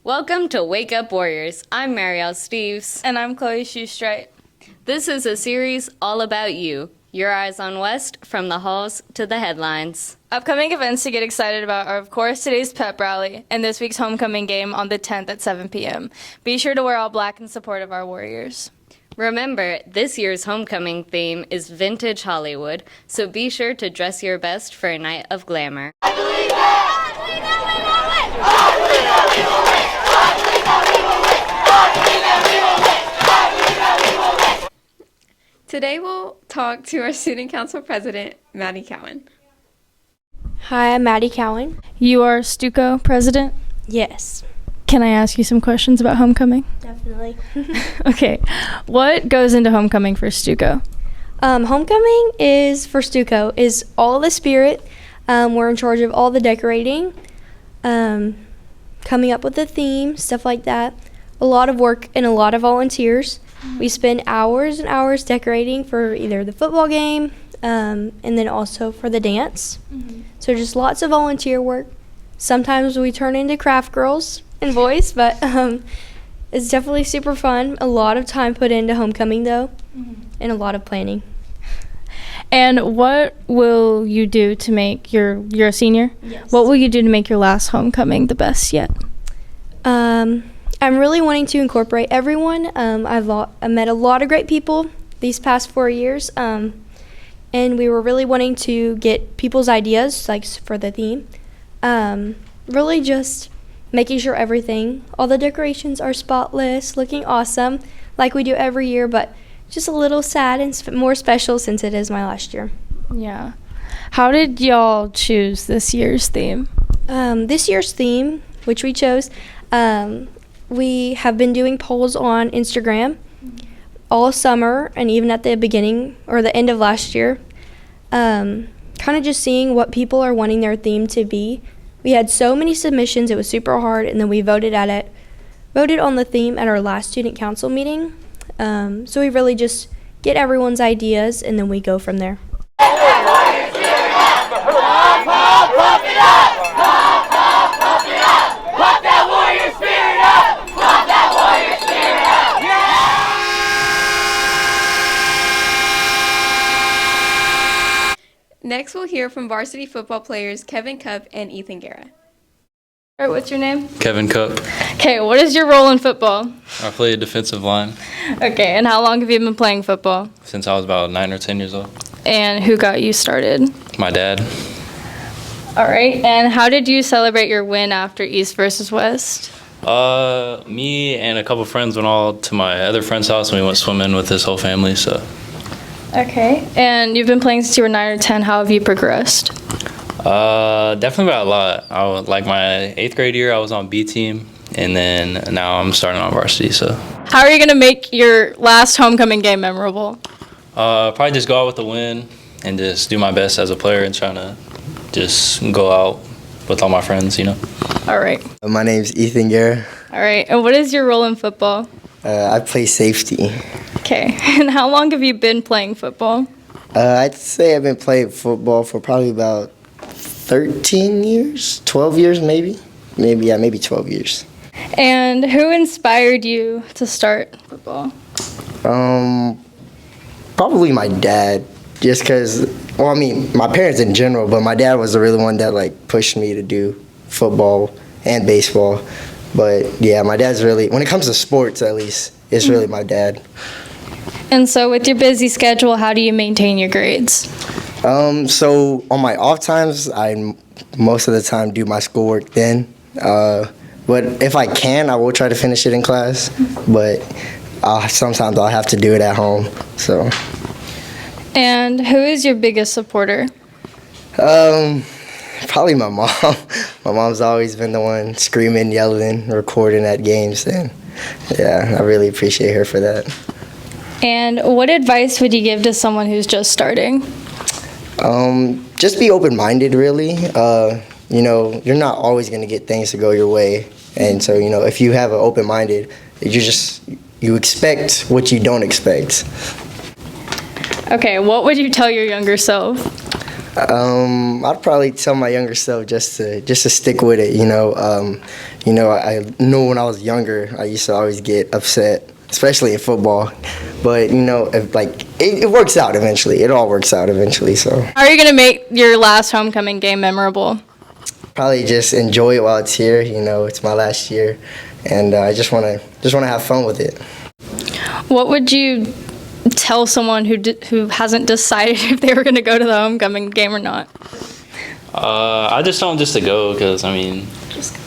Welcome to Wake Up Warriors. I'm Marielle Steves. And I'm Chloe Shoestrite. This is a series all about you. Your eyes on West, from the halls to the headlines. Upcoming events to get excited about are, of course, today's pep rally and this week's homecoming game on the 10th at 7 p.m. Be sure to wear all black in support of our Warriors. Remember, this year's homecoming theme is Vintage Hollywood, so be sure to dress your best for a night of glamour. Today we'll talk to our student council president, Maddie Cowan. Hi, I'm Maddie Cowan. You are Stuco president. Yes, Can I ask you some questions about homecoming? definitely. Okay. What goes into homecoming for Stuco? Homecoming is for Stuco is all the spirit. We're in charge of all the decorating, coming up with the theme, stuff like that. A lot of work and a lot of volunteers. We spend hours and hours decorating for either the football game and then also for the dance. So just lots of volunteer work. Sometimes we turn into craft girls and boys, but it's definitely super fun. A lot of time put into homecoming though, and a lot of planning. And what will you do to make you're a senior? Yes. What will you do to make your last homecoming the best yet? I'm really wanting to incorporate everyone. I met a lot of great people these past 4 years, and we were really wanting to get people's ideas, like for the theme. Really just making sure all the decorations are spotless, looking awesome, like we do every year, but just a little sad and more special since it is my last year. Yeah. How did y'all choose this year's theme? This year's theme, which we chose, we have been doing polls on Instagram all summer and even at the beginning or the end of last year, kind of just seeing what people are wanting their theme to be. We had so many submissions, it was super hard, and then we voted on the theme at our last student council meeting. So we really just get everyone's ideas and then we go from there. Next, we'll hear from varsity football players Kevin Cup and Ethan Guerra. All right, what's your name? Kevin Cook. Okay, what is your role in football? I play defensive line Okay, and how long have you been playing football? since I was about 9 or 10 years old. And who got you started? My dad. All right, and how did you celebrate your win after East versus West? Me and a couple friends went all to my other friend's house and we went swimming with his whole family. So, Okay, and you've been playing since you were 9 or 10. How have you progressed? definitely about a lot. Like my 8th grade year, I was on B team, and then now I'm starting on varsity. So, How are you going to make your last homecoming game memorable? probably just go out with the win and just do my best as a player and trying to just go out with all my friends. All right. My name's Ethan Guerra. All right, and what is your role in football? I play safety. Okay, and how long have you been playing football? I'd say I've been playing football for probably about 13 years, 12 years maybe. Maybe 12 years. And who inspired you to start football? Probably my dad, just because, my parents in general, but my dad was the really one that pushed me to do football and baseball. But yeah, my dad's really, when it comes to sports at least, it's really my dad. And so with your busy schedule, how do you maintain your grades? So on my off times, I most of the time do my schoolwork then. But if I can, I will try to finish it in class. But sometimes I'll have to do it at home. So. And who is your biggest supporter? Probably my mom. My mom's always been the one screaming, yelling, recording at games, and yeah, I really appreciate her for that. And what advice would you give to someone who's just starting? Just be open-minded, really. You're not always going to get things to go your way, and so if you have an open-minded, you expect what you don't expect. Okay, what would you tell your younger self? I'd probably tell my younger self just to stick with it. You know, I know when I was younger, I used to always get upset, especially in football. But you know, if, like it works out eventually. It all works out eventually. So How are you going to make your last homecoming game memorable? probably just enjoy it while it's here. You know, it's my last year, and I just wanna have fun with it. What would you tell someone who hasn't decided if they were going to go to the homecoming game or not? I just told them just to go because, I mean,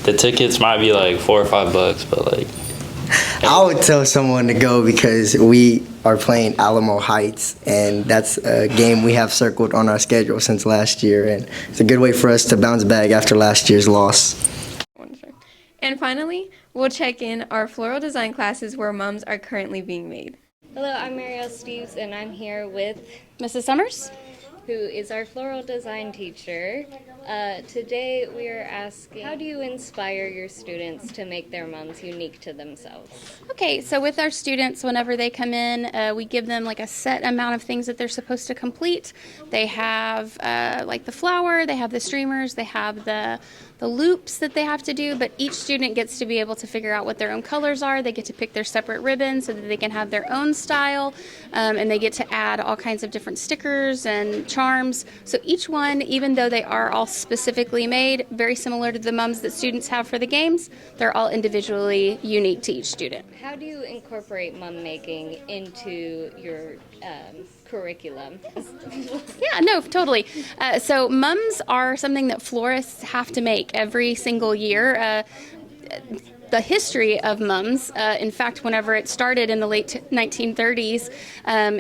the tickets might be like $4 or $5, but like, I would tell someone to go because we are playing Alamo Heights, and that's a game we have circled on our schedule since last year, and it's a good way for us to bounce back after last year's loss. And finally, we'll check in our floral design classes where mums are currently being made. Hello, I'm Marielle Steves, and I'm here with Mrs. Summers? who is our floral design teacher. Today we are asking, how do you inspire your students to make their mums unique to themselves? Okay, so with our students, whenever they come in, we give them like a set amount of things that they're supposed to complete. They have like the flower, they have the streamers, they have the loops that they have to do, but each student gets to be able to figure out what their own colors are. They get to pick their separate ribbons so that they can have their own style, and they get to add all kinds of different stickers and charms. So each one, even though they are all specifically made, very similar to the mums that students have for the games, they're all individually unique to each student. How do you incorporate mum making into your curriculum? Yeah, no, totally. So mums are something that florists have to make every single year. The history of mums, in fact, whenever it started in the late 1930s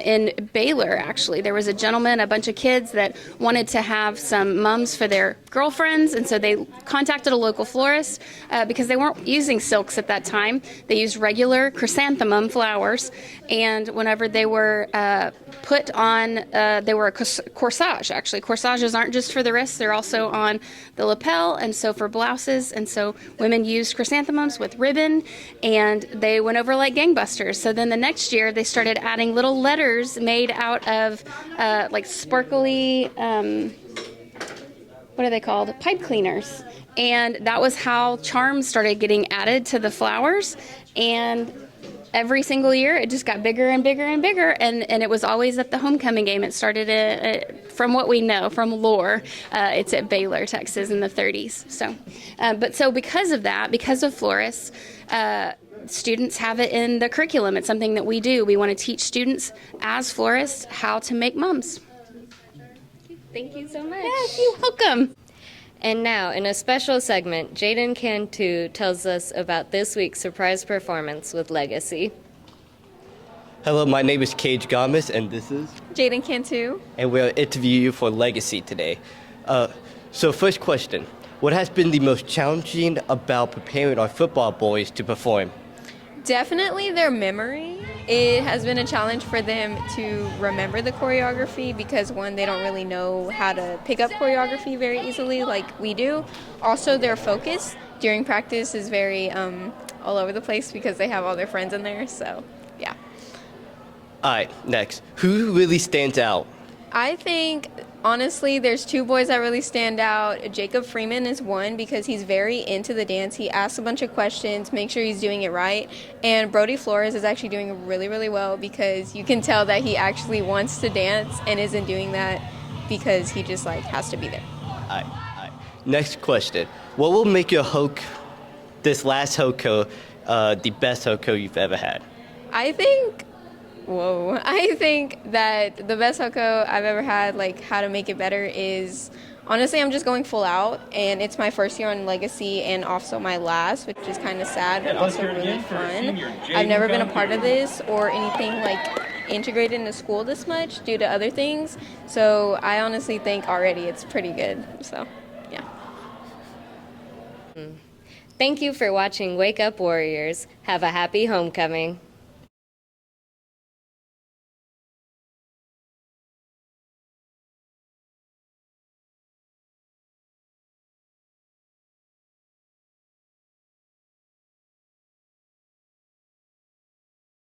in Baylor, actually, there was a gentleman, a bunch of kids that wanted to have some mums for their girlfriends, and so they contacted a local florist because they weren't using silks at that time. They used regular chrysanthemum flowers, and whenever they were put on, they were a corsage, actually. Corsages aren't just for the wrists, they're also on the lapel, and so for blouses, and so women used chrysanthemums with ribbon, and they went over like gangbusters. So then the next year they started adding little letters made out of like sparkly, what are they called? Pipe cleaners. And that was how charms started getting added to the flowers, and every single year it just got bigger and bigger and bigger, and it was always at the homecoming game. It started from what we know from lore, it's at Baylor, Texas in the 30s. So because of that, because of florists, students have it in the curriculum. It's something that we do. We want to teach students as florists how to make mums. Thank you so much. Yes, you're welcome. And now, in a special segment, Jaden Cantu tells us about this week's surprise performance with Legacy. Hello, my name is Cage Gomez, and this is... Jaden Cantu. And we'll interview you for Legacy today. So first question, what has been the most challenging about preparing our football boys to perform? Definitely their memory. It has been a challenge for them to remember the choreography because, one, they don't really know how to pick up choreography very easily like we do. Also, their focus during practice is very all over the place because they have all their friends in there, so yeah. All right, next, who really stands out? I think, honestly, there's two boys that really stand out. Jacob Freeman is one because he's very into the dance. He asks a bunch of questions, make sure he's doing it right. And Brody Flores is actually doing really, really well because you can tell that he actually wants to dance and isn't doing that because he just has to be there. All right. Next question, what will make your this last HOCO the best HOCO you've ever had? I think that the best HOCO I've ever had, how to make it better, is honestly I'm just going full out, and it's my first year on Legacy and also my last, which is kind of sad but also really fun. I've never been a part of this or anything integrated into school this much due to other things, so I honestly think already it's pretty good. So yeah. Thank you for watching Wake Up Warriors. Have a happy homecoming.